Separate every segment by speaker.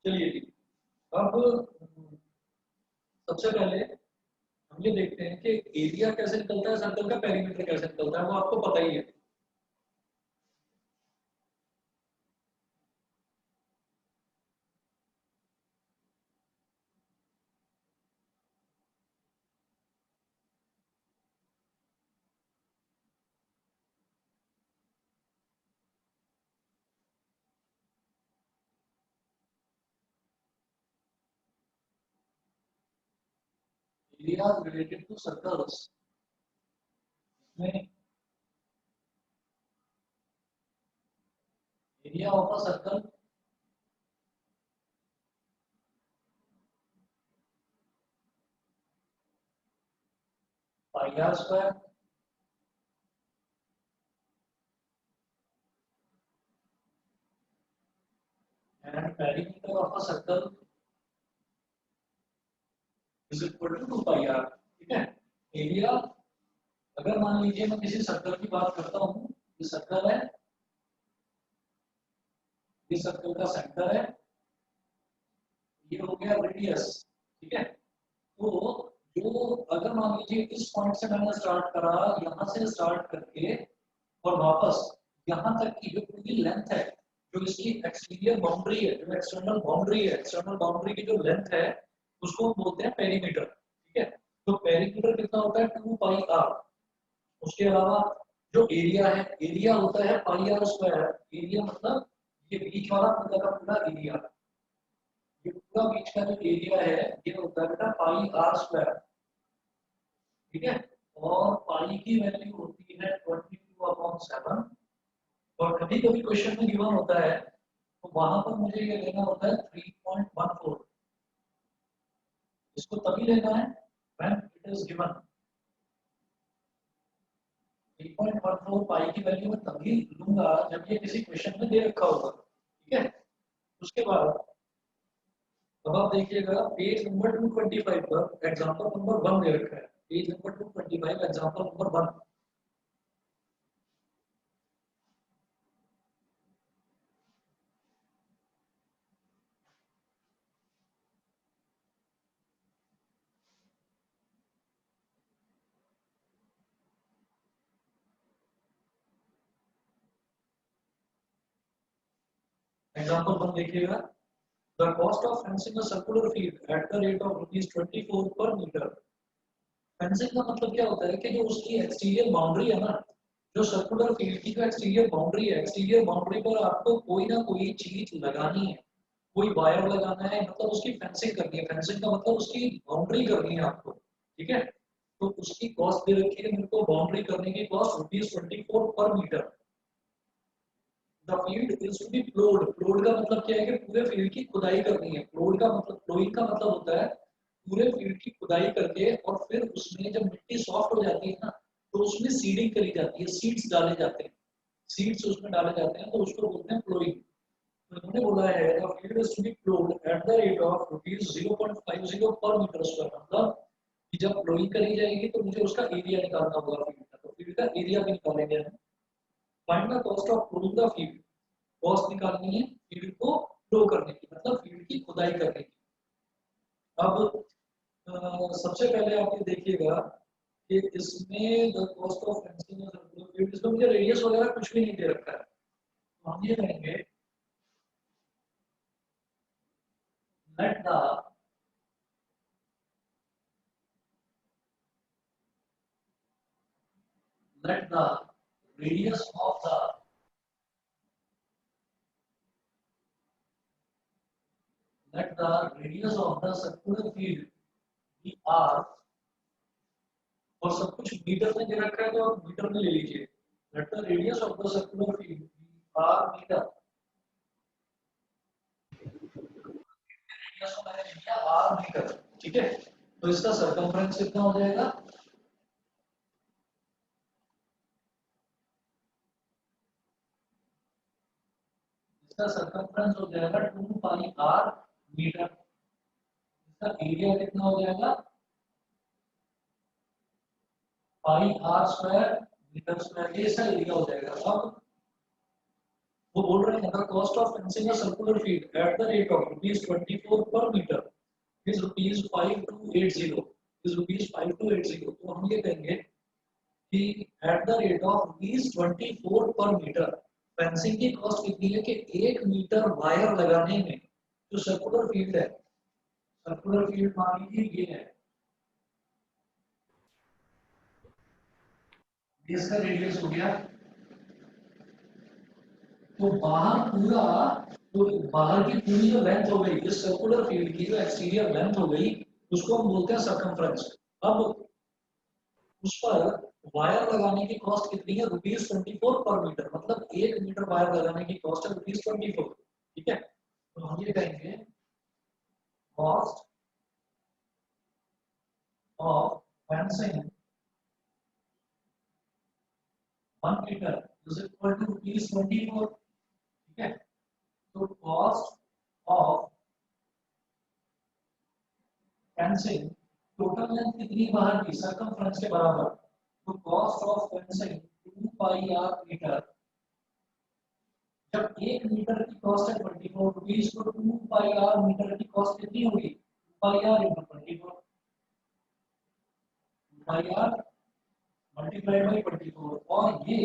Speaker 1: चलिए ठीक। अब सबसे पहले हम ये देखते हैं कि एरिया कैसे निकलता है, सर्कल का पेरीमीटर कैसे निकलता है, वो आपको पता ही है। एरिया रिलेटेड टू सर्कल्स में area of a circle pi R square and perimeter of a circle is equal to 2 pi R. ठीक है। एरिया, अगर मान लीजिए मैं किसी सर्कल की बात करता हूँ, ये सर्कल है, ये सर्कल का सेंटर है, ये हो गया रेडियस। ठीक है। तो जो, अगर मान लीजिए इस पॉइंट से मैंने स्टार्ट करा, यहाँ से स्टार्ट करके और वापस यहाँ तक की जो पूरी लेंथ है, जो इसकी एक्सटीरियर बाउंड्री है, जो एक्सटर्नल बाउंड्री है, एक्सटर्नल बाउंड्री की जो लेंथ है, उसको हम बोलते हैं पेरीमीटर। ठीक है। तो पेरीमीटर कितना होता है, 2 पाई आर। उसके अलावा जो एरिया है, एरिया होता है पाई आर स्क्वायर। एरिया मतलब ये बीच वाला पूरा का पूरा एरिया, ये पूरा बीच का जो एरिया है, ये होता है बेटा पाई आर स्क्वायर। ठीक है। और पाई की वैल्यू होती है 22/7। और कभी कभी क्वेश्चन में गिवन होता है, तो वहां पर मुझे ये लेना होता है 3.14। इसको तभी लेना है व्हेन इट इज गिवन। 3.14 पाई की वैल्यू में तभी लूंगा जब ये किसी क्वेश्चन में दे रखा होगा। ठीक है। उसके बाद अब आप देखिएगा पेज नंबर 225 पर एग्जांपल नंबर 1 दे रखा है। Page number 225 example number 1। Example 1 देखिएगा। The cost of fencing a circular field at the rate of ₹24 per metre. Fencing का मतलब क्या होता है कि जो उसकी एक्सटीरियर बाउंड्री है ना, जो सर्कुलर फील्ड की जो एक्सटीरियर बाउंड्री है, एक्सटीरियर बाउंड्री पर आपको कोई ना कोई चीज लगानी है, कोई वायर लगाना है, मतलब उसकी फेंसिंग करनी है। फेंसिंग का मतलब उसकी बाउंड्री करनी है आपको। ठीक है। तो उसकी कॉस्ट दे रखी है मेरे को, बाउंड्री करने की cost ₹24 per metre. The field is to be ploughed. Ploughed का मतलब क्या है कि पूरे फील्ड की खुदाई करनी है। प्लोड का मतलब, प्लोइंग का मतलब होता है पूरे फील्ड की खुदाई करके और फिर उसमें जब मिट्टी सॉफ्ट हो जाती है ना, तो उसमें सीडिंग करी जाती है, सीड्स डाले जाते हैं, सीड्स उसमें डाले जाते हैं, तो उसको बोलते हैं प्लोइंग। तो उन्होंने बोला है the field is to be ploughed at the rate of ₹0.50 per metre square. मतलब कि जब प्लोइंग करी जाएगी तो मुझे उसका एरिया निकालना होगा फील्ड का, तो फील्ड का एरिया भी निकालेंगे हम। Find the cost of ploughing the field. Cost निकालनी है फील्ड को फ्लो करने की, मतलब फील्ड की खुदाई करने की। अब सबसे पहले आप ये देखिएगा कि इसमें the cost of fencing field, इसमें मुझे रेडियस वगैरह कुछ भी नहीं दे रखा है, तो हम ये करेंगे let the let the radius of the let the radius of the circular field be r। और सब कुछ मीटर में दे रखा है तो आप मीटर में ले लीजिए। Let the radius of the circular field be R metre. Radius को मैंने लिया आर मीटर। ठीक है। तो इसका सरकमफ्रेंस कितना हो जाएगा, इसका सरकमफ्रेंस हो जाएगा 2 पाई आर मीटर। इसका एरिया कितना हो जाएगा, पाई आर स्क्वायर मीटर स्क्वायर, ये इसका एरिया हो जाएगा। अब वो बोल रहे हैं the cost of fencing a circular field at the rate of ₹24 per metre is ₹5280 is ₹5280। तो हम ये कहेंगे कि eight the rate of ₹24 per metre fencing की कॉस्ट कितनी है कि 1 मीटर वायर लगाने में जो सर्कुलर फील्ड है, सर्कुलर फील्ड मान लीजिए ये है, इसका रेडियस हो गया, तो बाहर पूरा, तो बाहर की पूरी जो लेंथ हो गई इस सर्कुलर फील्ड की, जो एक्सटीरियर लेंथ हो गई, उसको हम बोलते हैं सर्कमफ्रेंस। अब उस पर वायर लगाने की कॉस्ट कितनी है, ₹24 पर मीटर, मतलब 1 मीटर वायर लगाने की कॉस्ट है ₹24। ठीक है, तो हम ये कहेंगे cost of fencing 1 metre is equal to ₹24। ठीक है, तो cost of fencing, total length कितनी बाहर की सर्कमफ्रेंस के बराबर, तो cost of fencing 2 pi r metre, जब 1 मीटर की कॉस्ट है ₹24 तो 2 पाई आर मीटर की कॉस्ट कितनी होगी, 2 pi r into 24, 2 pi r multiplied by 24। और ये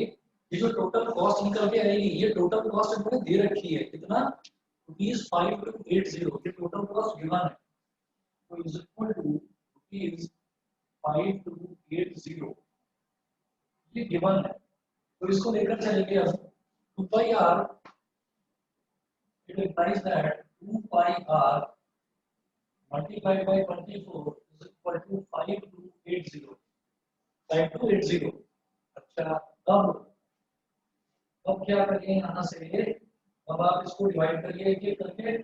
Speaker 1: जो टोटल कॉस्ट निकल के आएगी, ये टोटल कॉस्ट हमने दे रखी है कितना, ₹5280, ये टोटल कॉस्ट गिवन है, तो इज इक्वल टू ₹5280, ये गिवन है। तो इसको लेकर चलेंगे हम 2 pi are, it implies that 2 pi r multiplied by 24 is equal to 5280, 5280। अच्छा, अब क्या करेंगे यहाँ से, अब आप इसको डिवाइड करिए एक एक करके,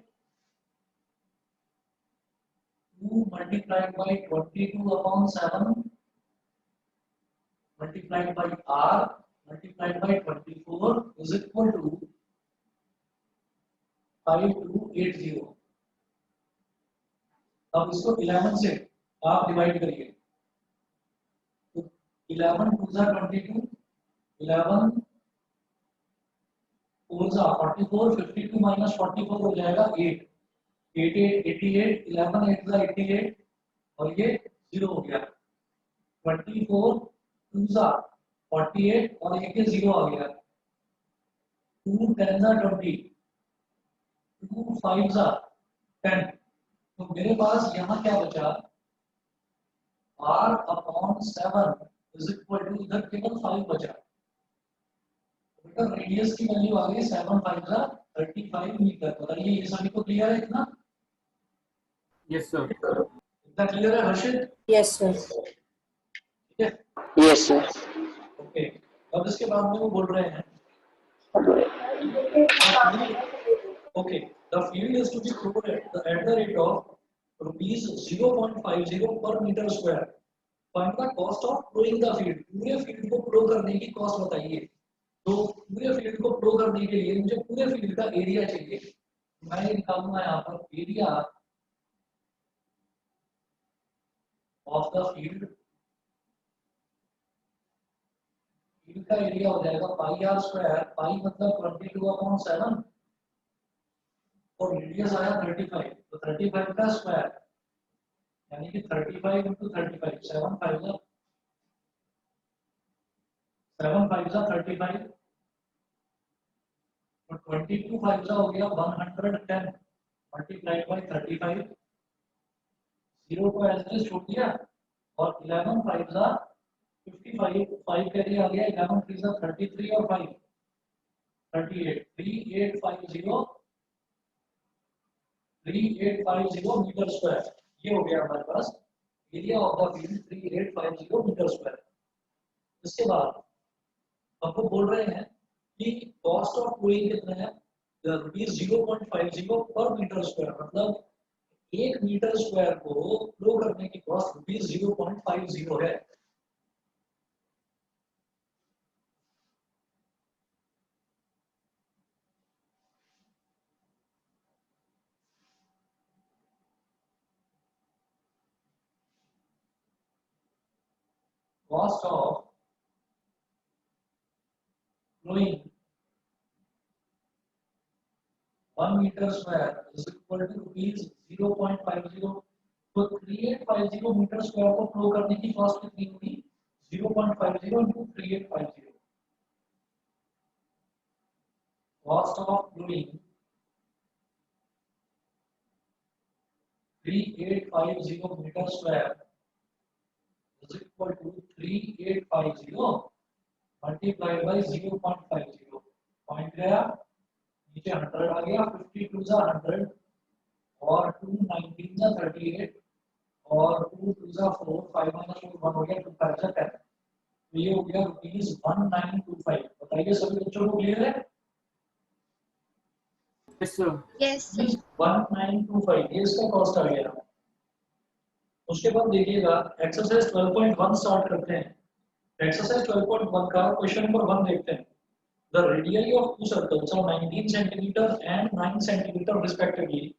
Speaker 1: 2 multiplied by 22 upon 7 multiplied by r multiplied by 24 is equal to 5280। अब इसको 11 से आप डिवाइड करिए, तो 11 2 22, 11 4 44, 52 माइनस 44 हो जाएगा 8, 88 88, 11 8 88, और ये 0 हो गया, 24 2 48, और एक 0 आ गया, 2 10 20, 2 5 10। तो मेरे पास यहाँ क्या बचा, r upon 7 is equal to, इधर केवल 5 बचा, बेटा रेडियस की वैल्यू आ गई 7 5 35 मीटर। बताइए ये सभी को क्लियर है इतना?
Speaker 2: Yes sir.
Speaker 1: इतना क्लियर है हर्षित?
Speaker 3: Yes sir.
Speaker 1: ठीक है,
Speaker 4: यस सर।
Speaker 1: ओके। अब इसके बाद में वो बोल रहे हैं okay, the field is to be ploughed at the rate of ₹0.50 per metre square, find the cost of ploughing the field. पूरे फील्ड को फ्लो करने की कॉस्ट बताइए। तो पूरे फील्ड को फ्लो करने के लिए मुझे पूरे फील्ड का एरिया चाहिए, मैं निकालूंगा यहाँ पर area of the field, field का एरिया हो जाएगा पाई आर स्क्वायर, पाई मतलब 22/7, और रेडियस आया 35, तो 35 का स्क्वायर यानी कि 35 इंटू 35, 7 5 35, तो 22 5 हो गया 110 मल्टीप्लाइड बाई 35, 0 को एज छोड़ दिया, और 11 5 55, 5 का एरिया आ गया, 11 3 33 और 5 38, 3850 मीटर स्क्वायर, ये हो गया हमारे पास area of the field 3850 metre square. इसके बाद आपको बोल रहे हैं कि कॉस्ट ऑफ फ्लोइंग कितना है, ₹0.50 पर मीटर स्क्वायर, मतलब 1 मीटर स्क्वायर को फ्लो करने की कॉस्ट ₹0.50 है। Cost of flowing 1 meter square is equal to rupees 0.50. तो 3850 मीटर स्क्वायर को फ्लो करने की कॉस्ट कितनी होगी 0.50 into 3850. Cost of flowing 3850 meter square is equal to 3850 multiplied by 0.50. Point गया नीचे 100 आ गया 52 जा 100 और 2 19 जा 38 और 2 2 जा 4 5 माइनस 1 हो गया 2 5 जा 10. तो ये हो गया रुपीज 1925. बताइए सभी बच्चों को क्लियर है?
Speaker 2: Yes, sir.
Speaker 3: Yes, sir.
Speaker 1: 1925 ये इसका कॉस्ट आ गया. उसके बाद देखिएगा एक्सरसाइज 12.1 स्टार्ट करते हैं. एक्सरसाइज 12.1 का क्वेश्चन नंबर 1 देखते हैं. The radii of two circles are 19 centimeter and 9 centimeter respectively.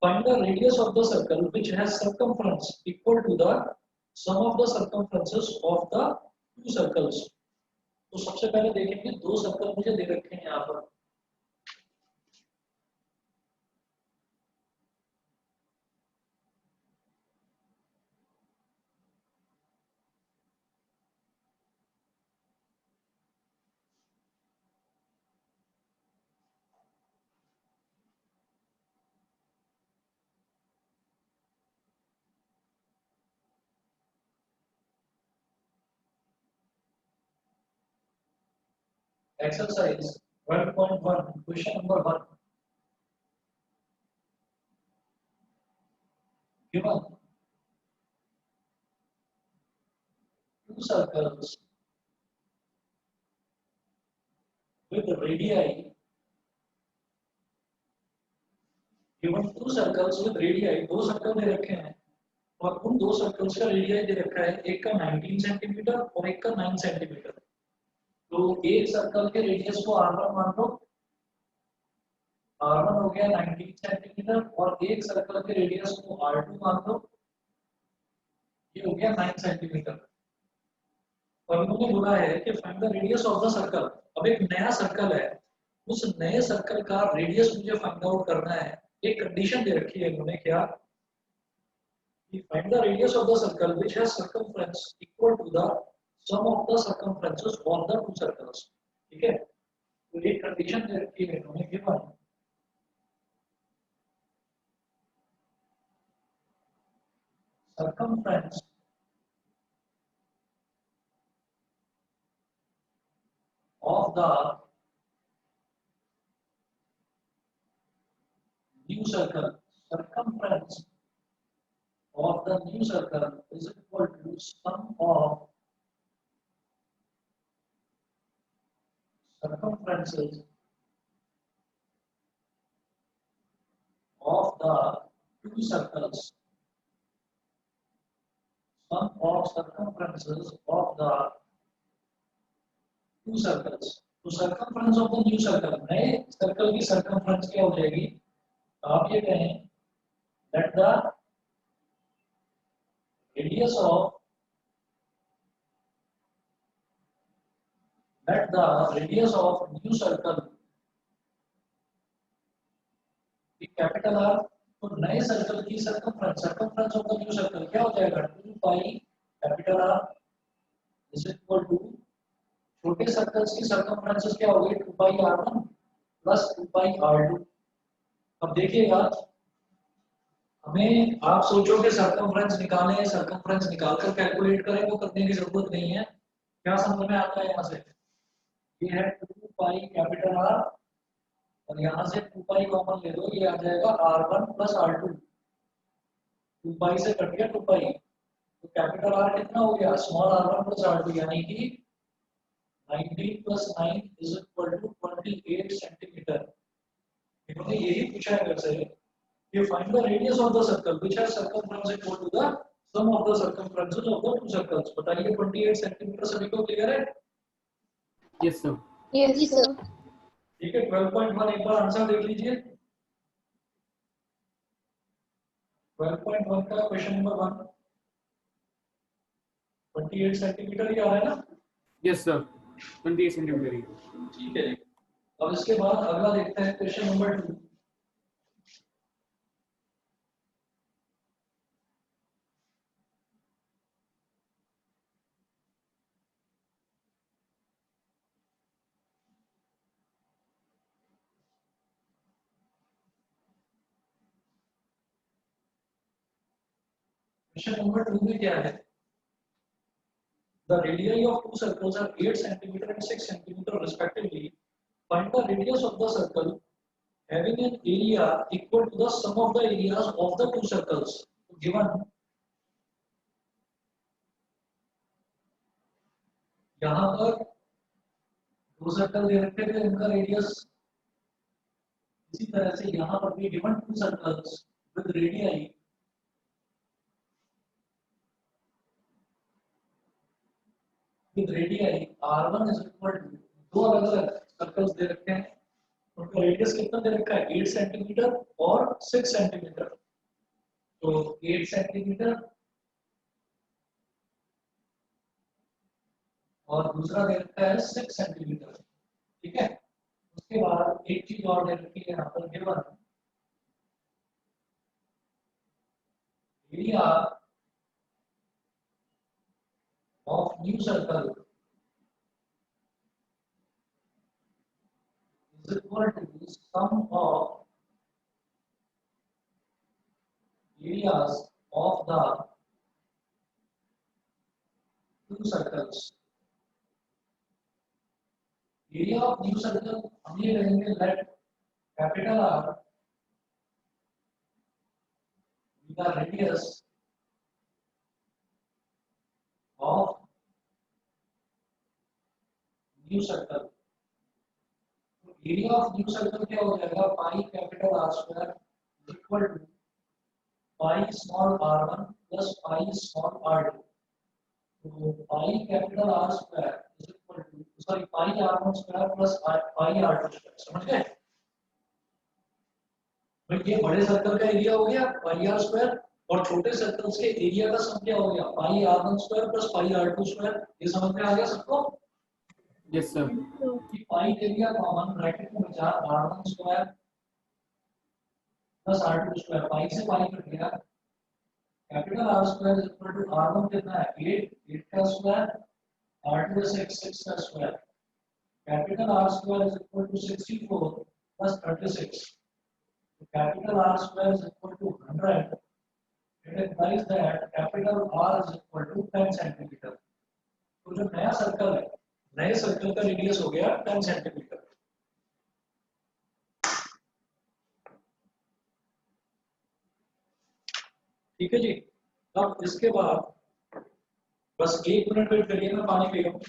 Speaker 1: Find the radius of the circle which has circumference equal to the sum of the circumferences of the two circles. तो सबसे पहले देखेंगे दो circle मुझे दे रखे हैं यहाँ पर. Exercise 12.1 question number 1. Given two circles with radii, given two circles with radii, दो सर्कल दे रखे हैं और उन दो सर्कल्स का रेडियस दे रखा है, एक का 19 सेंटीमीटर और एक का 9 सेंटीमीटर. तो एक सर्कल के रेडियस को r1 मान लो, r1 हो गया 19 सेंटीमीटर और एक सर्कल के रेडियस को r2 मान लो, ये हो गया 9 सेंटीमीटर. और इन्होंने बोला है कि find the radius of the circle. अब एक नया सर्कल है, उस नए सर्कल का रेडियस मुझे फाइंड आउट करना है. एक कंडीशन दे रखी है इन्होंने, क्या कि find the radius of the circle which has circumference equal to the sum of the circumferences of the two circles. ठीक है, तो एक कंडीशन दे रखी है इन्होंने, given circumference of the new circle, circumference of the new circle is equal to sum of circumferences of the two circles. Sum of circumferences of the two circles. तो circumference of the new circle, नए circle की circumference क्या हो जाएगी? आप ये कहें that the radius of new circle be capital R. तो नए सर्कल की circumference of the new circle क्या हो जाएगा? 2 pi capital R is equal to छोटे सर्कल्स की circumferences क्या हो गई? 2 pi R1 plus 2 pi R2. अब देखिएगा, हमें आप सोचोगे सर्कमफ्रेंस निकालें, सर्कमफ्रेंस निकालकर कैलकुलेट करें, वो करने की जरूरत नहीं है. क्या समझ में आता है यहाँ से? ये है 2 पाई कैपिटल R और यहाँ से 2 पाई कॉमन ले लो, ये आ जाएगा R1 प्लस R2. 2 पाई से कट गया 2 पाई, तो कैपिटल R कितना हो गया? स्मॉल R1 प्लस R2, यानी कि 19 plus 9 is equal to 28 centimetre. इन्होंने यही पूछा है वैसे कि find the radius of the circle which has circumference equal to the sum of the circumferences of the two circles. बताइए 28 सेंटीमीटर सभी को क्लियर है?
Speaker 2: Yes, sir.
Speaker 3: Yes, sir.
Speaker 1: ठीक है, 12.1 एक बार आंसर देख लीजिए. 12.1 का क्वेश्चन नंबर 1 28 सेंटीमीटर ही आ रहा है ना?
Speaker 2: Yes, sir. 28 centimeter.
Speaker 1: ठीक है. अब इसके बाद अगला देखते हैं क्वेश्चन नंबर 2। क्वेश्चन नंबर 2 में क्या है? The radii of two circles are 8 centimeter and 6 centimeter respectively. Find the radius of the circle having an area equal to the sum of the areas of the two circles. Given यहाँ पर दो circle दे रखे थे, उनका radius इसी तरह से यहाँ पर भी given to circles with radii r1 is equal to, दो अलग अलग सर्कल्स दे रखे हैं, उनका रेडियस कितना दे रखा है? 8 सेंटीमीटर और 6 सेंटीमीटर। तो 8 सेंटीमीटर और दूसरा दे रखा है 6 सेंटीमीटर। ठीक है, उसके बाद एक चीज और दे रखी है यहाँ पर, given area of new circle is equal to sum of areas of the two circles. Area of new circle हम ये कहेंगे let capital R be the radius of new circle. तो area of new circle क्या हो जाएगा? Pi capital R square equal to pi small r1 plus pi small r2। तो pi capital R square is equal to, sorry, pi r1 square plus pi r2 square. समझ गए भाई? ये बड़े circle का एरिया हो गया पाई r स्क्वायर, और छोटे सर्कल्स के एरिया का सम क्या हो गया? पाई r1 square plus pi r2 square. ये समझ में आ गया सबको?
Speaker 2: Yes, sir.
Speaker 1: कि पाई ले लिया कॉमन, ब्रैकेट में बचा r1 square plus r2 square, pi से पाई कट गया। Capital R square is equal to r1 कितना है? 8, 8 का स्क्वायर, r2 is 6, 6 का square. Capital R square is equal to 64 plus 36। Capital R square is equal to 100। It implies that capital R is equal to 10 centimetre. तो जो नया circle है, नए circle का रेडियस हो गया 10 सेंटीमीटर। ठीक है जी। अब इसके बाद बस 1 मिनट वेट करिए, मैं पानी पी लूं।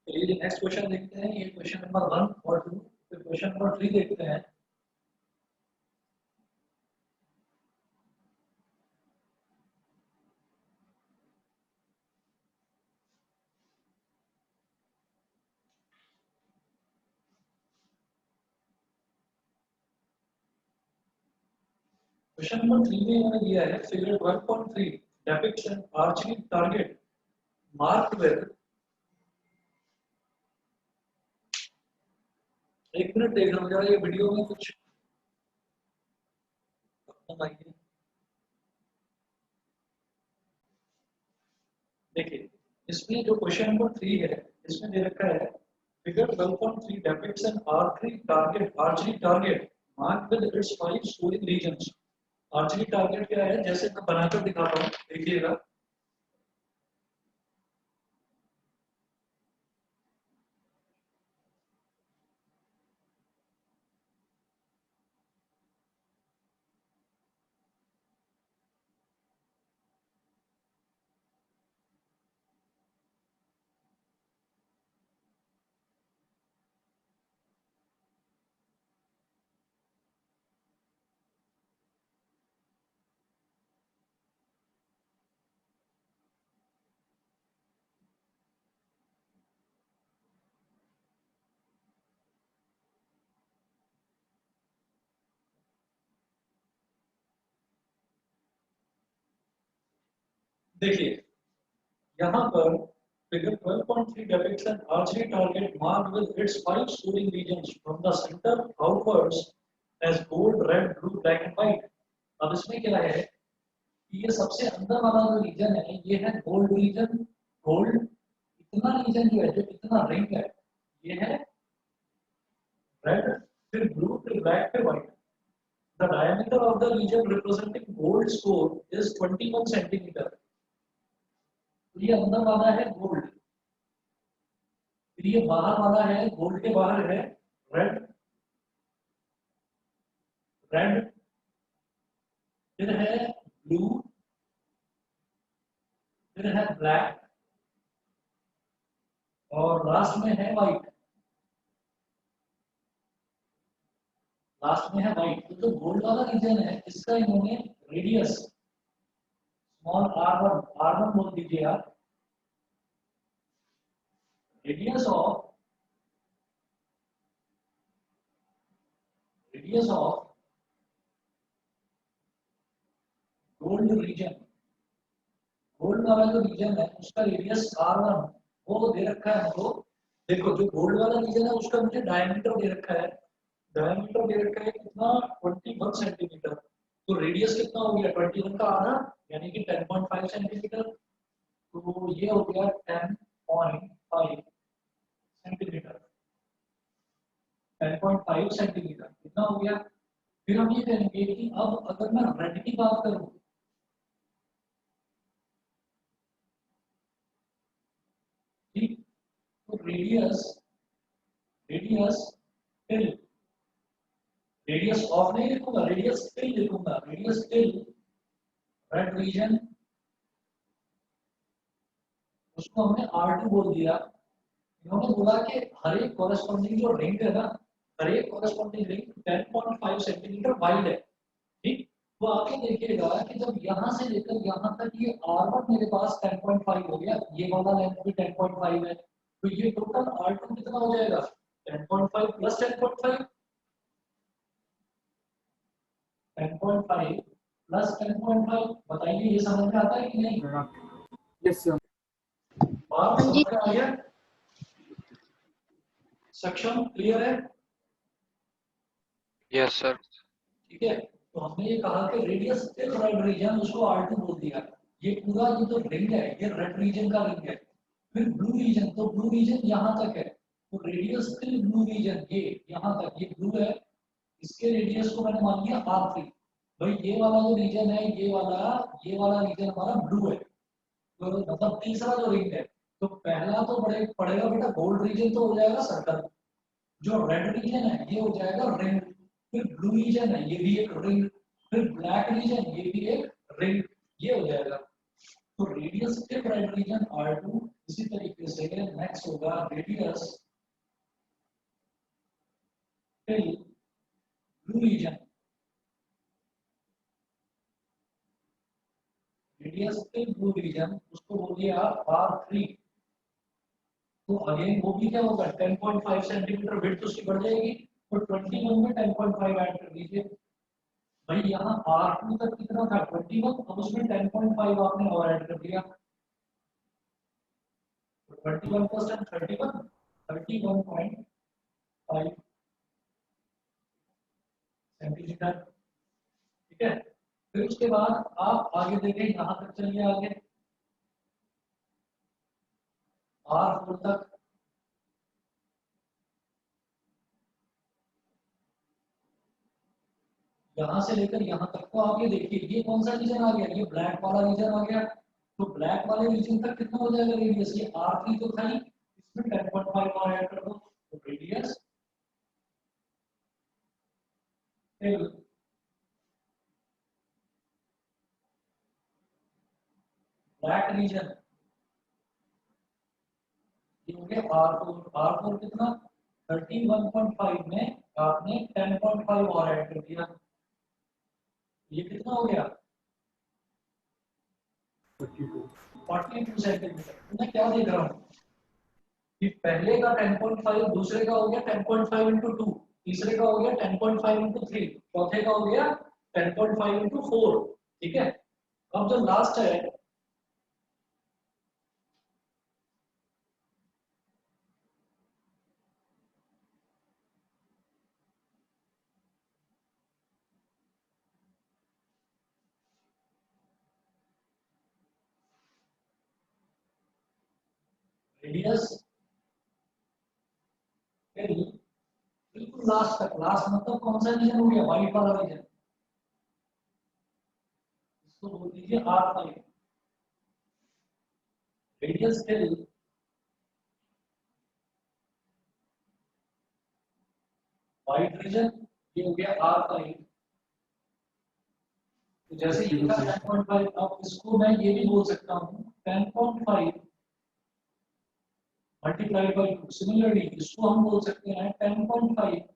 Speaker 1: चलिए नेक्स्ट क्वेश्चन देखते हैं। ये क्वेश्चन नंबर 1 और 2। फिर क्वेश्चन नंबर 3 देखते हैं। क्वेश्चन नंबर 3 में हमें दिया है figure 1.3 depicts an archery target marked with, एक मिनट देख रहा हूँ जरा ये वीडियो में कुछ देखिए इसमें जो क्वेश्चन नंबर 3 है इसमें दे रखा है figure 12.3 depicts an archery target marked with its 5 scoring regions। Archery target क्या है जैसे मैं बनाकर दिखाता हूँ देखिएगा। देखिए यहाँ पर figure 12.3 depicts an archery target marked with its 5 scoring regions from the center outwards as gold, red, blue, black and white। अब इसमें क्या है कि ये सबसे अंदर वाला जो रीजन है ये है गोल्ड रीजन। गोल्ड इतना रीजन जो है जो इतना रिंग है ये है रेड, फिर ब्लू, फिर ब्लैक, फिर white. The diameter of the region representing gold score is 21 centimeter। तो ये अंदर वाला है गोल्ड, फिर ये बाहर वाला है गोल्ड के बाहर है रेड, रेड, फिर है ब्लू, फिर है ब्लैक और लास्ट में है व्हाइट। लास्ट में है व्हाइट। तो जो गोल्ड वाला रीजन है इसका इन्होंने रेडियस स्मॉल r1 बोल दीजिए आप। Radius of gold reason, gold वाला जो रीजन है उसका रेडियस r1 वो दे रखा है हमको। देखो जो गोल्ड वाला रीजन है उसका मुझे डायमीटर दे रखा है, डायमीटर दे रखा है कितना 21 सेंटीमीटर। तो रेडियस कितना हो गया 21 का आधा यानी कि 10.5 सेंटीमीटर। तो ये हो गया 10.5 सेंटीमीटर, 10.5 सेंटीमीटर कितना हो गया। फिर हम ये कहेंगे कि अब अगर मैं रेड की बात करूं ठीक, तो radius radius till, radius of नहीं लिखूंगा रेडियस टिल लिखूंगा। रेडियस टिल रेड रीजन उसको हमने R2 बोल दिया। इन्होंने बोला कि हर एक कॉरेस्पॉन्डिंग जो रिंग है ना, हर एक कॉरेस्पॉन्डिंग रिंग 10.5 सेंटीमीटर वाइड है ठीक। तो आप ये देखिएगा कि जब यहाँ से लेकर यहाँ तक ये R1 मेरे पास 10.5 हो गया, ये वाला लेंथ भी 10.5 है, तो ये टोटल R2 कितना हो जाएगा 10.5 प्लस 10.5, 10.5 प्लस 10.5। बताइए ये समझ में आता है कि नहीं?
Speaker 2: Yes sir.
Speaker 1: बात समझ में आ गया? सक्षम क्लियर है?
Speaker 3: Yes sir.
Speaker 1: ठीक है, तो हमने ये कहा कि रेडियस टिल रेड रीजन उसको R2 बोल दिया। ये पूरा ये जो रिंग है ये रेड रीजन का रिंग है। फिर ब्लू रीजन, तो ब्लू रीजन यहाँ तक है, तो रेडियस टिल ब्लू रीजन ये यहाँ तक, ये ब्लू है, इसके रेडियस को मैंने मान लिया R3। भाई ये वाला जो रीजन है ये वाला रीजन हमारा ब्लू है। तो मतलब तीसरा जो रिंग है, तो पहला तो पड़ेगा बेटा गोल्ड रीजन तो हो जाएगा सर्कल, जो रेड रीजन है ये हो जाएगा रिंग, फिर ब्लू रीजन है ये भी एक रिंग, फिर ब्लैक रीजन ये भी एक रिंग, ये हो जाएगा। तो radius till red region R2। इसी तरीके से नेक्स्ट होगा radius till blue region, radius till blue region उसको बोलिए आप R3। तो अगेन वो भी क्या होगा 10.5 सेंटीमीटर विड्थ उसकी बढ़ जाएगी, तो 21 में 10.5 ऐड कर दीजिए। भाई यहाँ R2 तक कितना था 21, अब उसमें 10.5 आपने और ऐड कर दिया, 21 प्लस 10 31, 31.5 सेंटीमीटर। ठीक है, फिर उसके बाद आप आगे देखें, यहाँ तक चलिए आगे R4 तक, यहाँ से लेकर यहाँ तक को आप ये देखिए, ये कौन सा रीजन आ गया, ये ब्लैक वाला रीजन आ गया। तो ब्लैक वाले रीजन तक कितना हो जाएगा रेडियस, ये R3 तो था ही, इसमें 10.5 और ऐड कर दो, तो रेडियस ब्लैक रीजन ये हो गया R4 कितना 31.5 में आपने 10.5 और ऐड कर दिया, ये कितना हो गया 42 सेंटीमीटर। मैं क्या देख रहा हूँ कि पहले का 10.5, दूसरे का हो गया 10.5 इंटू 2, तीसरे का हो गया 10.5 इंटू 3, चौथे का हो गया 10.5 इंटू 4। ठीक है, अब जो लास्ट है रेडियस, बिल्कुल लास्ट तक, लास्ट मतलब कौन सा रीजन हो गया, व्हाइट वाला रीजन, इसको बोल दीजिए R5। Radius till white reason, ये हो गया R5। तो जैसे ये था 10.5, अब इसको मैं ये भी बोल सकता हूँ 10.5 मल्टीप्लाइड बाई 2। सिमिलरली इसको हम बोल सकते हैं 10.5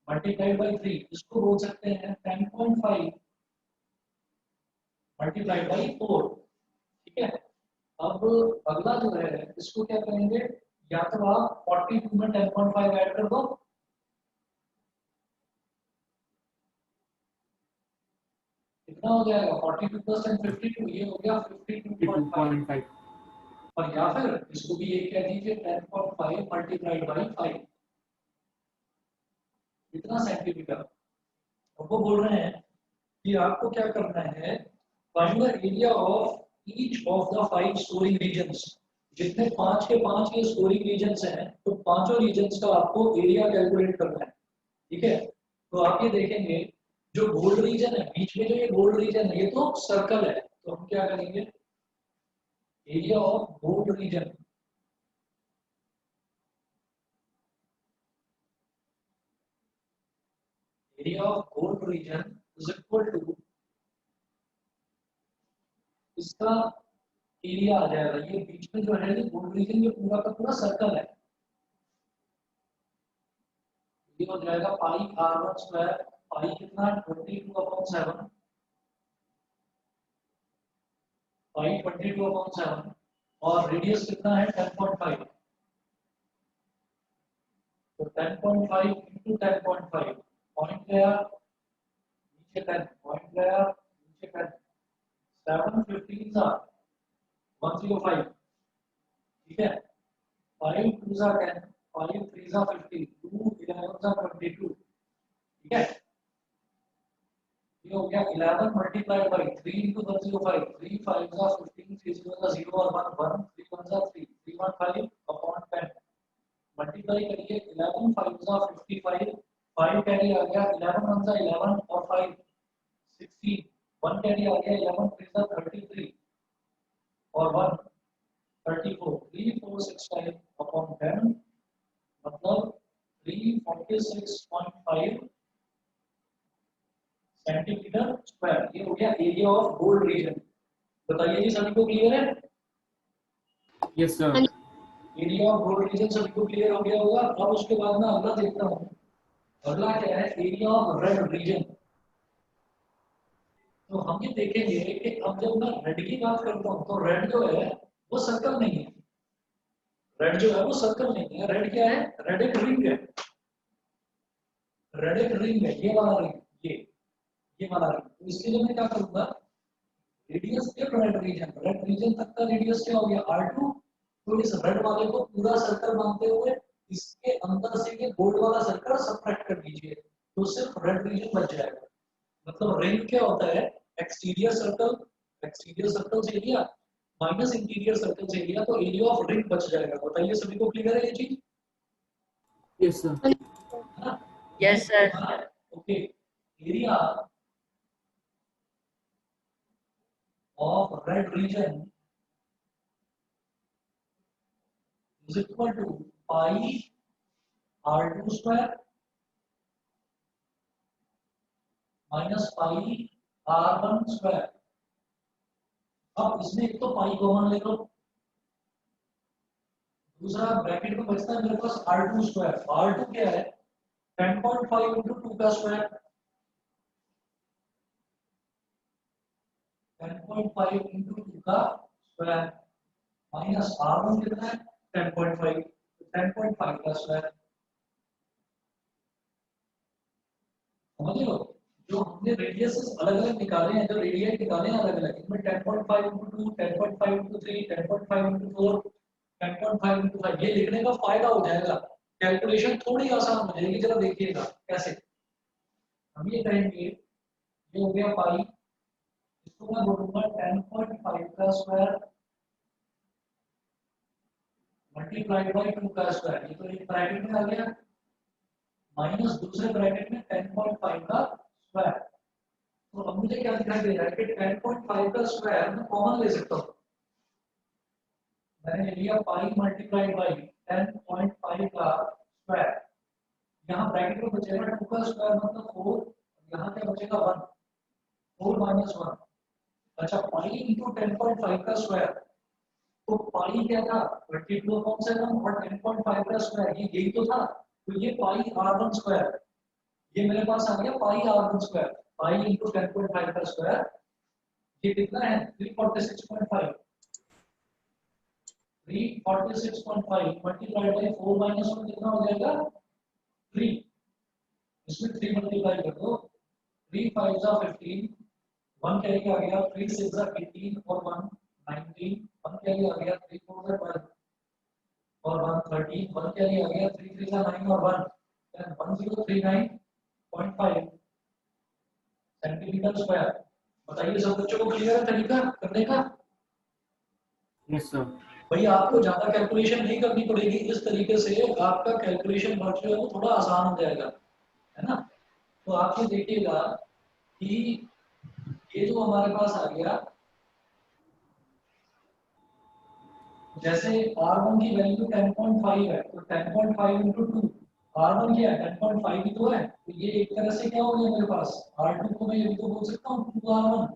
Speaker 1: मल्टीप्लाइड बाई 3, इसको बोल सकते हैं 10.5 मल्टीप्लाइड बाई 4। ठीक है, अब अगला जो है इसको क्या करेंगे, या तो आप 42 में 10.5 ऐड कर दो, कितना हो जाएगा 42 प्लस 10 52, ये हो गया 52.5। और या फिर इसको भी ये कह दीजिए 10.5 मल्टीप्लाइड बाई 5, कितना सेंटीमीटर। अब वो बोल रहे हैं कि आपको क्या करना है, find the area of each of the 5 scoring regions. जितने 5 के 5 ये स्कोरिंग रीजन्स हैं, तो पांचों रीजन्स का आपको एरिया कैलकुलेट करना है। ठीक है, तो आप ये देखेंगे जो गोल्ड रीजन है बीच में, जो ये गोल्ड रीजन है ये तो सर्कल है, तो हम क्या करेंगे, area of gold region, area of gold region is equal to, इसका एरिया आ जाएगा, ये बीच में जो है ये गोल्ड रीजन, ये पूरा का पूरा सर्कल है, ये हो जाएगा पाई R1 स्क्वायर, पाई कितना 22/7, पाई 22/7, और रेडियस कितना है 10.5, तो 10.5 इंटू 10.5, पॉइंट गया नीचे 10, पॉइंट गया नीचे 10, 7 15 सा 105। ठीक है, 5 2 सा 10, 5 3 सा 50, 2 11 सा 22। ठीक है, ये हो गया 11 मल्टीप्लाइड बाई 3 इंटू 105, 3 5 सा 15, 3 0 सा 0 और 1 1, 3 1 सा 3, 315 अपॉन 10, मल्टीप्लाई करिए 11 5 सा 55, 5 कैरी आ गया, 11 1 सा 11 और 5 16, 1 कैरी आ गया, 11 3 सा 33 और 1 34, 3465 अपॉन 10, मतलब 346.5 सेंटीमीटर स्क्वायर। ये हो गया एरिया ऑफ गोल्ड रीजन। बताइए जी, सभी को क्लियर है?
Speaker 2: Yes sir.
Speaker 1: Area of gold reason सभी को क्लियर हो गया होगा। अब उसके बाद मैं अगला देखता हूँ, अगला क्या है, एरिया ऑफ रेड रीजन। तो हम ये देखेंगे कि अब जब मैं रेड की बात करता हूँ, तो रेड जो है वो सर्कल नहीं है, रेड जो है वो सर्कल नहीं है, रेड क्या है, रेड एक रिंग है, रेड एक रिंग है, ये वाला रिंग, ये ये वाला ring। तो इसके लिए मैं क्या करूंगा, रेडियस के रेड रीजन तक का रेडियस क्या हो गया R2। तो इस रेड वाले को पूरा सर्कल मानते हुए इसके अंदर से ये गोल्ड वाला सर्कल सबट्रैक्ट कर दीजिए, तो सिर्फ रेड रीजन बच जाएगा। मतलब रिंग क्या होता है, exterior circle area minus interior circle area, तो एरिया ऑफ रिंग बच जाएगा। बताइए सभी को क्लियर है ये चीज?
Speaker 2: Yes, sir.
Speaker 1: है ना?
Speaker 3: Yes, sir.
Speaker 1: Okay, area of red region is equal to pi r2 square minus pi r1 square। अब इसमें एक तो पाई कॉमन ले लो, दूसरा ब्रैकेट में बचता है मेरे पास r2 स्क्वायर। r2 क्या है, 10.5 into 2 का स्क्वायर, 10.5 into 2 का स्क्वायर माइनस r1 कितना है 10.5, 10.5 का स्क्वायर। समझ लो, जो हमने रेडियस अलग अलग निकाले हैं, जो रेडियस निकाले हैं अलग अलग, इसमें 10.5 into 2, 10.5 into 3, 10.5 into 4, 10.5 into 5, ये लिखने का फायदा हो जाएगा, कैलकुलेशन थोड़ी आसान हो जाएगी। जरा देखिएगा कैसे हम ये करेंगे। ये हो गया पाई, इसको मैं बोलूंगा 10.5 का स्क्वायर मल्टीप्लाइड बाय 2 का स्क्वायर, ये तो एक ब्रैकेट में आ गया, माइनस दूसरे ब्रैकेट में 10.5 का स्क्वायर। तो अब मुझे क्या दिखाई दे रहा है कि 10.5 का स्क्वायर मैं कॉमन ले सकता हूँ। मैंने लिया पाई मल्टीप्लाइड बाई 10.5 का स्क्वायर, यहाँ ब्रैकेट में बचेगा 2 का स्क्वायर मतलब 4, यहाँ क्या बचेगा 1, 4 माइनस 1। अच्छा, पाई इंटू 10.5 का स्क्वायर, तो पाई क्या था 22/7 और 10.5 का स्क्वायर ये यही तो था, तो ये पाई r1 स्क्वायर, ये मेरे पास आ गया पाई r1 स्क्वायर। पाई इंटू 10.5 का स्क्वायर ये कितना है 346.5, 346.5 मल्टीप्लाइड बाय 4 माइनस 1 कितना हो जाएगा 3, इसमें 3 मल्टीप्लाई कर दो, 3 5 जा 15, 1 कैरी आ गया, 3 6 जा 18 और 1 19, 1 कैरी आ गया, 3 4 जा 12 और 1 13, 1 कैरी आ गया, 3 3 जा 9 और 1 1039.5 सेंटीमीटर स्क्वायर। बताइए सब बच्चों को क्लियर है तरीका करने का?
Speaker 2: Yes, sir.
Speaker 1: भाई आपको ज्यादा कैलकुलेशन नहीं करनी पड़ेगी, इस तरीके से आपका कैलकुलेशन वर्क जो है वो थोड़ा आसान हो जाएगा, है ना? तो आप ये देखिएगा कि ये जो हमारे पास आ गया, जैसे R1 की वैल्यू 10.5 है, तो 10.5 into 2, R1 क्या है 10.5 ही तो है, तो ये एक तरह से क्या हो गया मेरे पास R2 को मैं ये भी तो बोल सकता हूँ 2R1।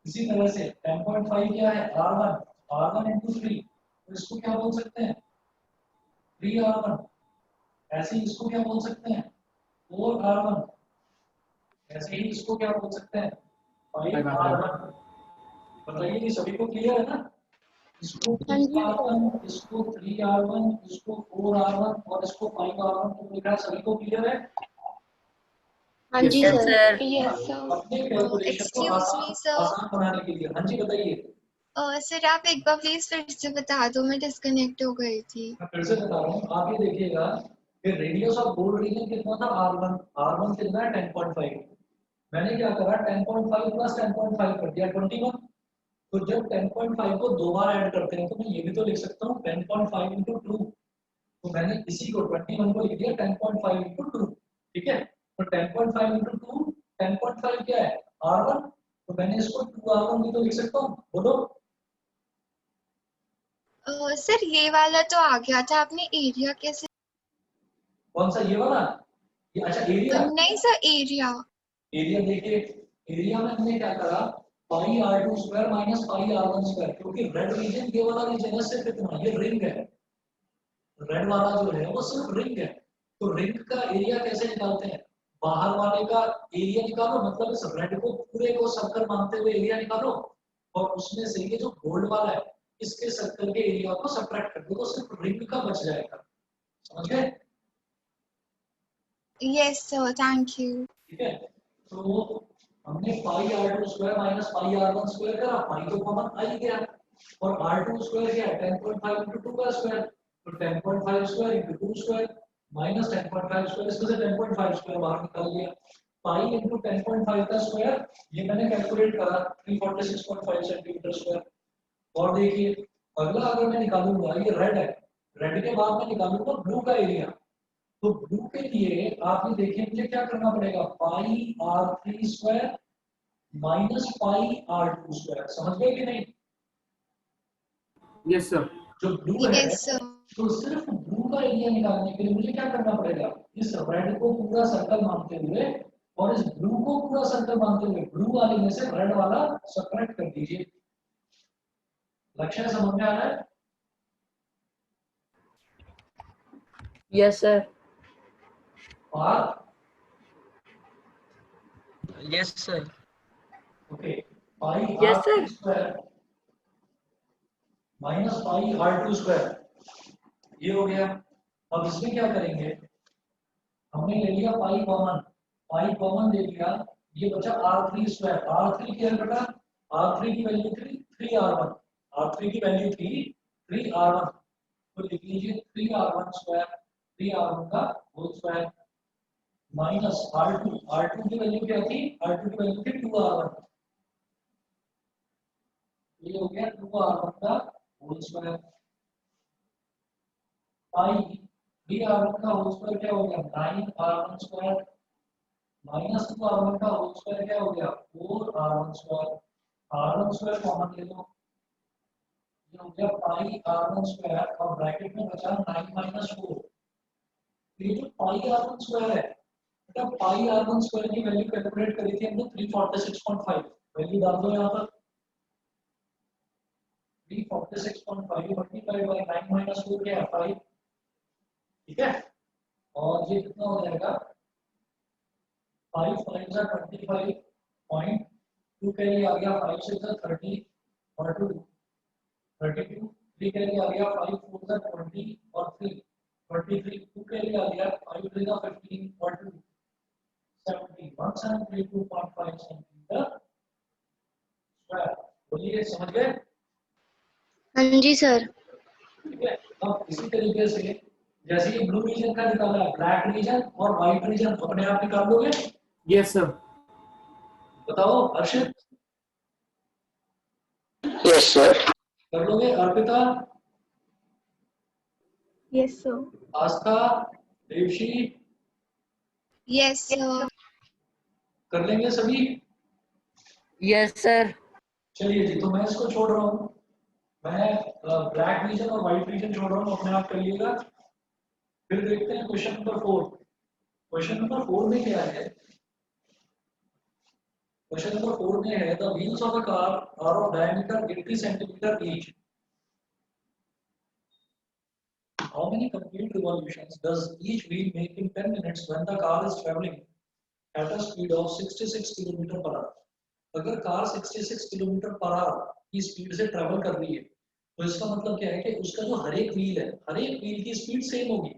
Speaker 1: इसी तरह से 10.5 क्या है R1, R1 into 3, तो इसको क्या बोल सकते हैं 3R1। ऐसे ही इसको क्या बोल सकते हैं 4R1, ऐसे ही इसको क्या बोल सकते हैं 5R1। बताइए कि सभी को क्लियर है ना? इसको 3R1, इसको 3R1, इसको 4R1 और इसको 5R1 तो लिखा है, सभी को क्लियर है?
Speaker 4: हाँ जी
Speaker 3: Yes,
Speaker 4: सर।
Speaker 3: sir.
Speaker 4: यस
Speaker 1: अपने कैलकुलेशन को आसान बनाने के लिए। हाँ जी बताइए।
Speaker 4: सर आप एक बार प्लीज फिर से बता दो, मैं डिस्कनेक्ट हो गई थी।
Speaker 1: मैं फिर से बता रहा हूँ, आप ये देखिएगा कि रेडियस ऑफ गोल्ड रीजन कितना था R1, R1 कितना है 10.5, मैंने क्या करा 10.5 प्लस 10.5 कर दिया 21। तो जब 10.5 को दो बार ऐड करते हैं तो मैं ये भी तो लिख सकता हूँ 10.5 into 2, तो मैंने इसी को 21 को लिख दिया 10.5 into 2, ठीक है? तो 10.5 into 2, 10.5 क्या है R1, तो मैंने इसको 2R1 भी तो लिख सकता हूँ, बोलो।
Speaker 4: सर ये वाला तो आ गया था, आपने एरिया कैसे?
Speaker 1: कौन सा ये वाला? ये अच्छा एरिया,
Speaker 4: नहीं सर एरिया।
Speaker 1: एरिया देखिए, एरिया में हमने क्या करा पाई R2 स्क्वायर माइनस पाई R1 स्क्वायर, क्योंकि रेड रीजन ये वाला रीजन है सिर्फ इतना, ये रिंग है, रेड वाला जो है वो सिर्फ रिंग है। तो रिंग का एरिया कैसे निकालते हैं, बाहर वाले का एरिया निकालो, मतलब इस रेड को पूरे को सर्कल मानते हुए एरिया निकालो, और उसमें से ये जो गोल्ड वाला है इसके सर्कल के एरिया को सबट्रैक्ट कर दो, तो सिर्फ रिंग का बच जाएगा। समझ गए?
Speaker 4: Yes sir, thank you.
Speaker 1: ठीक है, तो हमने pi are two square minus pi are one square करा, पाई तो कॉमन आ ही गया, और आर टू स्क्वायर क्या है 10.5 इंटू टू का स्क्वायर, तो 10.5 square into two square minus 10.5 square, इसमें से 10.5 स्क्वायर बाहर निकाल लिया, पाई इंटू 10.5 का स्क्वायर, ये मैंने कैलकुलेट करा 346.5 सेंटीमीटर स्क्वायर। और देखिए अगला अगर मैं निकालूंगा, ये रेड है, रेड के बाद मैं निकालूंगा ब्लू का एरिया, तो ब्लू के लिए आप ये देखिए मुझे क्या करना पड़ेगा, pi r three square minus pi are two square, समझ गए कि नहीं?
Speaker 2: Yes sir.
Speaker 1: जो ब्लू है
Speaker 4: Yes, sir.
Speaker 1: तो सिर्फ ब्लू का एरिया निकालने के लिए मुझे क्या करना पड़ेगा, इस रेड को पूरा सर्कल मानते हुए और इस ब्लू को पूरा सर्कल मानते हुए ब्लू वाले में से रेड वाला सेपरेट कर दीजिए। लक्ष्य समझ में आ रहा है?
Speaker 3: Yes, sir.
Speaker 1: और
Speaker 5: Yes, sir.
Speaker 1: Okay, pi R
Speaker 3: Yes,
Speaker 1: three
Speaker 3: sir.
Speaker 1: Square minus pi are two square, ये हो गया। अब इसमें क्या करेंगे, हमने ले लिया पाई कॉमन ले लिया, ये बचा r three square, r three क्या बेटा, आर थ्री की value three, three r one, r three की value three, three r one, तो लिख लीजिए three r one square, three r one का whole square minus r two की value क्या थी, आर टू की वैल्यू थी टू आर वन, ये हो गया टू आर वन का whole square, pi three r one का होल स्क्वायर क्या हो गया, nine R one square minus two are one का होल स्क्वायर क्या हो गया, four R one square, R one square common ले लो, ये हो गया पाई आर वन स्क्वायर और ब्रैकेट में बचा नाइन माइनस फोर, ये जो पाई आर वन स्क्वायर है बेटा, पाई आर वन स्क्वायर की वैल्यू कैलकुलेट करी थी हमने 346.5, वैल्यू डाल दो यहाँ पर 346.5 मल्टीप्लाइड बाय 9 माइनस 4 क्या है 5, ठीक है, और ये कितना हो जाएगा 5 5 जा 25.2 कैरी आ गया, 5 6 जा 30 और 2 32, 3 कैरी आ गया, 5 4 जा 20 और 3 23, 2 कैरी आ गया, 5 3 जा 15 और 2 17, 1732.5 सेंटीमीटर स्क्वायर। बोलिए समझ गए?
Speaker 4: हाँ जी सर।
Speaker 1: ठीक है, अब इसी तरीके से जैसे ये ब्लू रीजन का निकाला है, ब्लैक रीजन और व्हाइट रीजन अपने आप निकाल लोगे?
Speaker 2: Yes sir.
Speaker 1: बताओ हर्षित,
Speaker 5: Yes, sir.
Speaker 1: कर लोगे? Arpita,
Speaker 4: Yes, sir.
Speaker 1: आस्था, देवशी,
Speaker 4: Yes, sir.
Speaker 1: कर लेंगे सभी?
Speaker 3: Yes, sir.
Speaker 1: चलिए जी, तो मैं इसको छोड़ रहा हूँ, मैं ब्लैक रीजन और व्हाइट रीजन छोड़ रहा हूँ, अपने आप करिएगा। फिर देखते हैं क्वेश्चन नंबर 4। क्वेश्चन नंबर 4 में क्या है, क्वेश्चन नंबर 4 में है the wheels of a car are of diameter 80 centimetre each, how many complete revolutions does each wheel make in 10 minutes when the car is traveling at a speed of 66 km per hour? अगर car 66 kilometre per hour की speed से travel कर रही है तो इसका मतलब क्या है कि उसका जो हर एक व्हील है, हर एक व्हील की स्पीड सेम होगी।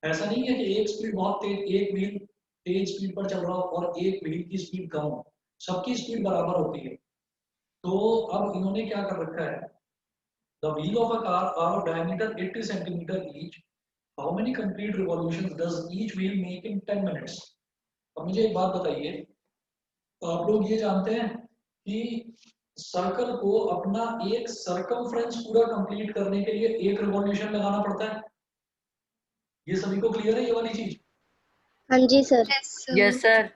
Speaker 1: ऐसा नहीं है कि एक स्पीड बहुत तेज, एक व्हील तेज स्पीड पर चल रहा हो और एक व्हील की स्पीड कम हो, सबकी स्पीड बराबर होती है। तो अब इन्होंने क्या कर रखा है, the wheel of a car are of diameter 80 centimeter each, how many complete revolutions does each wheel make in 10 minutes? अब मुझे एक बात बताइए, तो आप लोग ये जानते हैं कि सर्कल को अपना एक सर्कमफ्रेंस पूरा कंप्लीट करने के लिए एक रिवॉल्यूशन लगाना पड़ता है, ये सभी को क्लियर है ये वाली चीज?
Speaker 6: हाँ जी sir.
Speaker 4: Yes, sir.
Speaker 3: Yes, sir.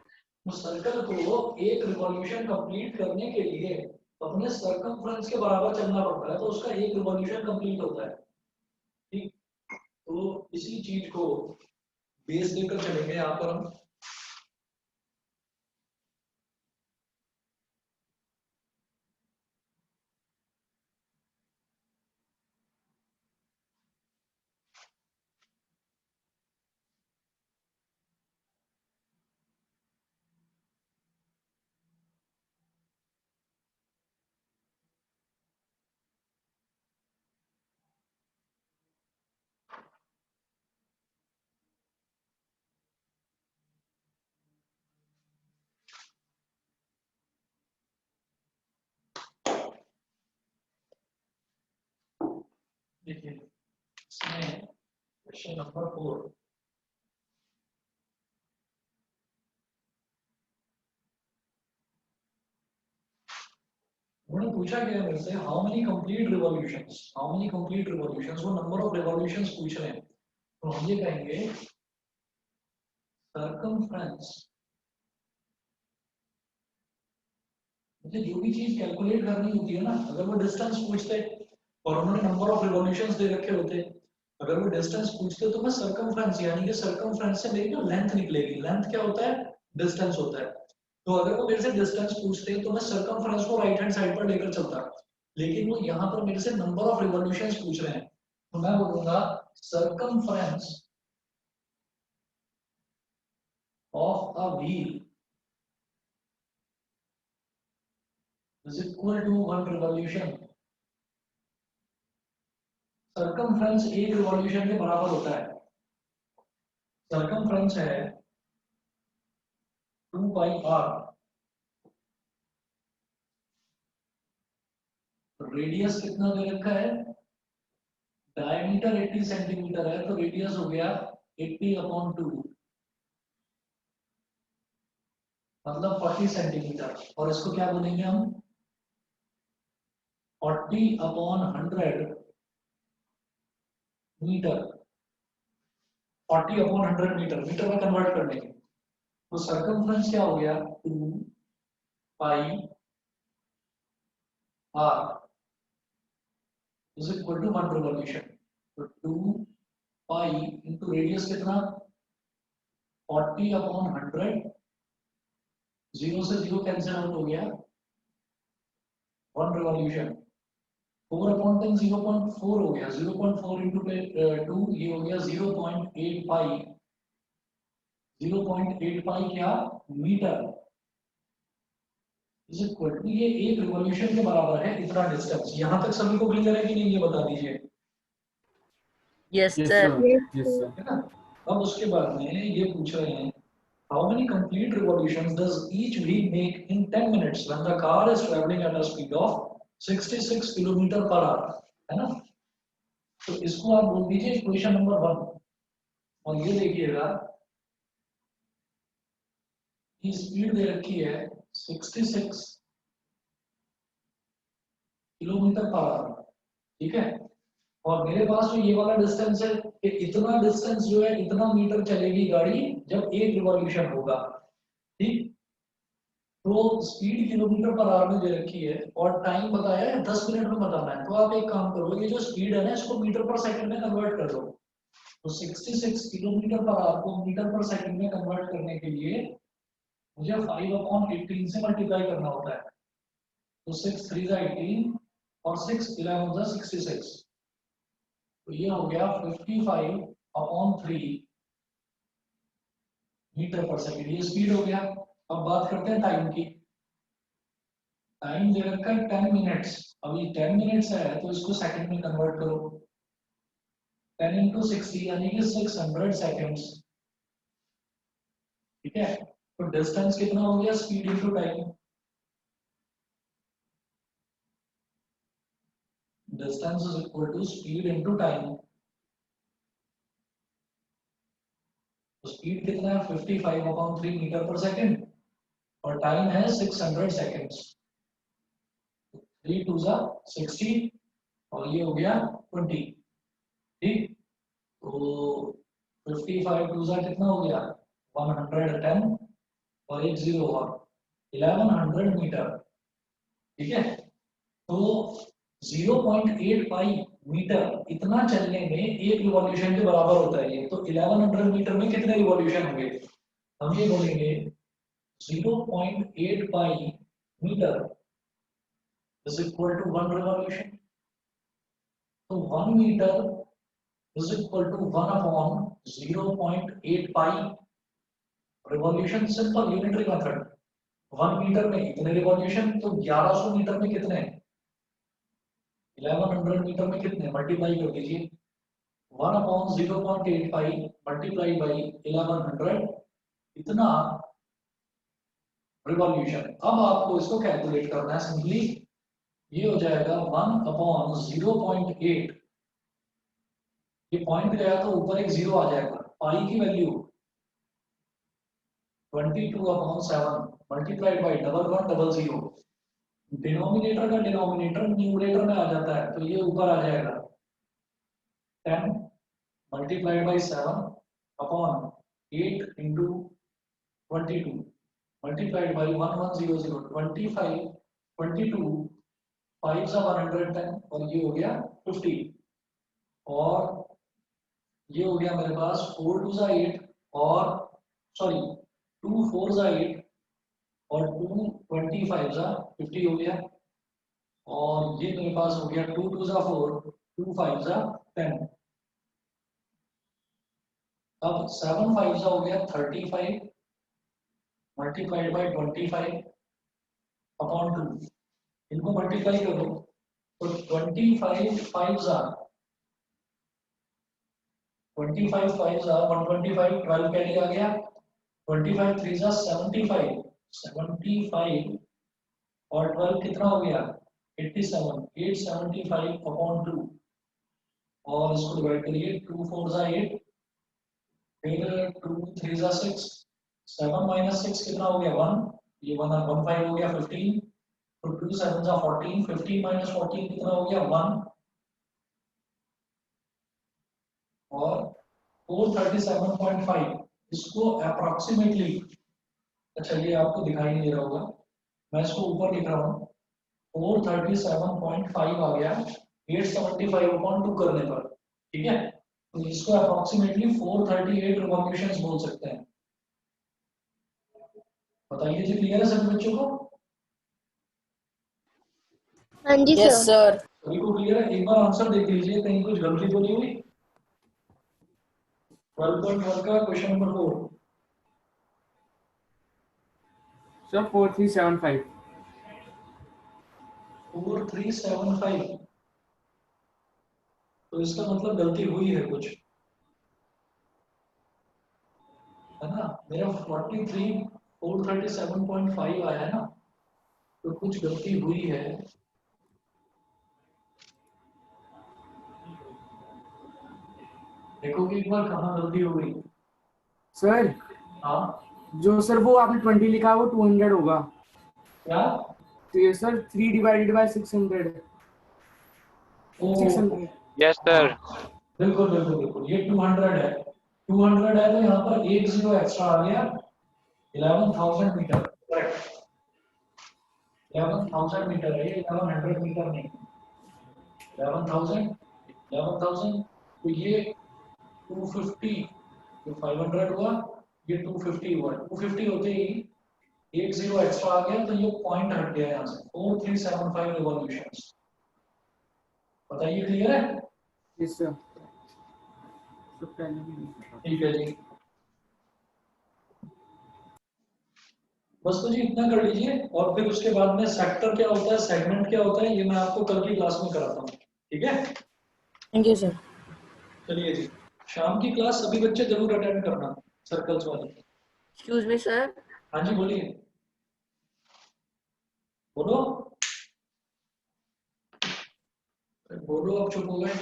Speaker 1: तो सर्कल को एक रिवॉल्यूशन कंप्लीट करने के लिए अपने सर्कमफ्रेंस के बराबर चलना पड़ता है, तो उसका एक रिवॉल्यूशन कंप्लीट होता है। ठीक, तो इसी चीज को बेस देकर चलेंगे यहाँ पर हम। देखिए इसमें क्वेश्चन नंबर 4, उन्होंने पूछा क्या मेरे से, how many complete revolutions, how many complete revolutions, वो नंबर ऑफ रिवॉल्यूशंस पूछ रहे हैं। तो हम ये कहेंगे सर्कमफ्रेंस, मुझे जो भी चीज कैलकुलेट करनी होती है ना, अगर वो डिस्टेंस पूछते और उन्होंने नंबर ऑफ रिवॉल्यूशंस दे रखे होते, अगर वो डिस्टेंस पूछते तो मैं सर्कमफ्रेंस यानी कि सर्कमफ्रेंस से मेरी ना लेंथ निकलेगी। लेंथ क्या होता है, डिस्टेंस होता है। तो अगर वो मेरे से डिस्टेंस पूछते तो मैं सर्कमफ्रेंस को राइट हैंड साइड पर लेकर चलता, लेकिन वो यहाँ पर मेरे से नंबर ऑफ रिवॉल्यूशंस पूछ रहे हैं, तो मैं बोलूंगा circumference of a wheel is equal to 1 revolution. Circumference एक रिवॉल्यूशन के बराबर होता है। सर्कमफ्रेंस है 2 पाई r, रेडियस कितना दे रखा है, डायमीटर 80 सेंटीमीटर है, तो रेडियस हो गया 80/2, मतलब 40 सेंटीमीटर। और इसको क्या बोलेंगे हम, 40/100 मीटर, 40/100 मीटर, मीटर में कन्वर्ट कर देंगे। तो सर्कमफ्रेंस क्या हो गया, 2 pi r is equal to 1 revolution. तो 2 पाई इंटू रेडियस कितना, 40/100, 0 से 0 कैंसिल आउट हो गया, 1 रिवॉल्यूशन। 4/10 0.4 हो गया, 0.4 इंटू 2 ये हो गया 0.8 पाई, 0.8 पाई क्या, मीटर इज इक्वल टू, ये एक रिवॉल्यूशन के बराबर है इतना डिस्टेंस। यहां तक सभी को क्लियर है कि नहीं, ये बता दीजिए।
Speaker 3: Yes,
Speaker 2: Yes,
Speaker 3: sir.
Speaker 2: sir.
Speaker 6: Yes,
Speaker 2: Yes,
Speaker 6: sir.
Speaker 2: sir.
Speaker 1: है ना। अब उसके बाद में ये पूछ रहे हैं, how many complete revolutions does each wheel make in 10 minutes when the car is travelling at a speed of 66 kilometre per hour, है ना। तो इसको आप बोल दीजिए इक्वेशन नंबर 1। और ये देखिएगा कि स्पीड दे रखी है 66 किलोमीटर पर आवर, ठीक है। और मेरे पास जो ये वाला डिस्टेंस है कि इतना डिस्टेंस जो है, इतना मीटर चलेगी गाड़ी जब एक रिवॉल्यूशन होगा, ठीक। तो स्पीड किलोमीटर पर आवर में दे रखी है और टाइम बताया है 10 मिनट में बताना है। तो आप एक काम करो, ये जो स्पीड है ना, इसको मीटर पर सेकंड में कन्वर्ट कर दो। तो 66 किलोमीटर पर आवर को मीटर पर सेकंड में कन्वर्ट करने के लिए मुझे 5/18 से मल्टीप्लाई करना होता है। तो 6 3 जा 18 और 6 11 जा 66, तो ये हो गया 55/3 मीटर पर सेकंड, ये स्पीड हो गया। अब बात करते हैं टाइम की। टाइम दे रखा है 10 मिनट्स, अभी 10 मिनट्स है तो इसको सेकंड में कन्वर्ट करो, 10 इंटू 60 यानी कि 600 सेकंड्स, ठीक है। तो डिस्टेंस कितना हो गया, speed into time, distance is equal to speed into time. तो स्पीड कितना है, 55/3 मीटर पर सेकंड, और टाइम है 600 सेकंड्स। 3 2 जा 60 और ये हो गया 20, ठीक। तो 55 2 जा कितना हो गया, 110 और एक 0 और 1100 मीटर, ठीक है। तो 0.8 पाई मीटर इतना चलने में एक रिवॉल्यूशन के बराबर होता है ये। तो 1100 मीटर में कितने रिवॉल्यूशन होंगे, हम ये बोलेंगे 0.8 pi metre is equal to 1 revolution. तो 1 metre is equal to 1/0.8 pi revolution. Simple unitary method, 1 metre में कितने रिवॉल्यूशन, तो 1100 मीटर में कितने, 1100 मीटर में कितने, मल्टीप्लाई कर दीजिए, 1/0.8 पाई मल्टीप्लाई बाई 1100, इतना रिवॉल्यूशन। अब आपको इसको कैलकुलेट करना है सिंपली, ये हो जाएगा 1/0.8 ये पॉइंट गया तो ऊपर एक जीरो आ जाएगा, पाई की वैल्यू 22/7 मल्टीप्लाइड बाई 1100। डिनोमिनेटर का डिनोमिनेटर न्यूमरेटर में आ जाता है, तो ये ऊपर आ जाएगा 10 multiplied by 7 upon 8 into 22 multiplied by 1100 25 22 5 सा 110 और ये हो गया 50 और ये हो गया मेरे पास 4 2 सा 8 और सॉरी 2 4 सा 8 और 2 25 सा 50 हो गया और ये मेरे पास हो गया 2 2 सा 4 2 5 सा 10। अब 7 5 सा हो गया 35 मल्टीप्लाइड बाई 25 अपॉन 2, इनको मल्टीप्लाई करो तो 25 5 सा 25 5 सा 125 12 कैरी आ गया 25 3 सा 75 75 और 12 कितना हो गया 87 875 अपॉन 2 और इसको डिवाइड करिए 2 4 सा 8 फिर 2 3 सा 6 7 माइनस 6 कितना हो गया 1 ये 1 1 5 हो गया 15 तो 2 7 सा 14 15 माइनस 14 कितना हो गया 1 और 437.5 इसको अप्रोक्सीमेटली अच्छा ये आपको दिखाई नहीं दे रहा होगा मैं इसको ऊपर लिख रहा हूँ 437.5 आ गया 875 अपॉन 2 करने पर ठीक है तो इसको अप्रोक्सीमेटली 438 रिवॉल्यूशंस बोल सकते हैं। बताइए जी क्लियर है सभी बच्चों को?
Speaker 6: हाँ जी
Speaker 3: Yes,
Speaker 6: सर।
Speaker 3: sir.
Speaker 1: सभी को क्लियर है? एक बार आंसर देख लीजिए कहीं कुछ गलती तो नहीं हुई। 12.1 का क्वेश्चन नंबर 4
Speaker 2: सर 4375।
Speaker 1: 4375 तो इसका मतलब गलती हुई है कुछ है ना। मेरा 43 437.5 आया है ना तो कुछ गलती हुई है। देखो कि एक बार कहाँ गलती हो गई।
Speaker 2: सर
Speaker 1: हाँ
Speaker 2: जो सर वो आपने 20 लिखा है वो 200 होगा।
Speaker 1: क्या
Speaker 2: तो ये सर 3 डिवाइडेड बाय 600
Speaker 1: ओ
Speaker 2: 600।
Speaker 5: Yes, sir.
Speaker 1: बिल्कुल बिल्कुल बिल्कुल ये 200 है 200 है तो यहाँ पर एक जीरो एक्स्ट्रा आ गया 11,000 मीटर करेक्ट 11,000 मीटर है ये 1100 मीटर नहीं 11,000 तो ये 250 जो 500 हुआ ये 250 हुआ 250 होते ही एक जीरो एक्स्ट्रा आ गया तो ये पॉइंट हट गया यहाँ से 4375 रिवॉल्यूशंस। बताइए क्लियर है?
Speaker 2: Yes sir. तो पहले भी नहीं पता।
Speaker 1: ठीक है जी बस तो जी इतना कर लीजिए और फिर उसके बाद में सेक्टर क्या होता है सेगमेंट क्या होता है ये मैं आपको कल की क्लास में कराता हूँ ठीक है।
Speaker 3: Thank you, sir.
Speaker 1: चलिए जी शाम की क्लास सभी बच्चे जरूर अटेंड करना सर्कल्स वाली।
Speaker 3: Excuse me, sir.
Speaker 1: हाँ जी बोलिए बोलो बोलो अब चुप हो गए।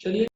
Speaker 1: चलिए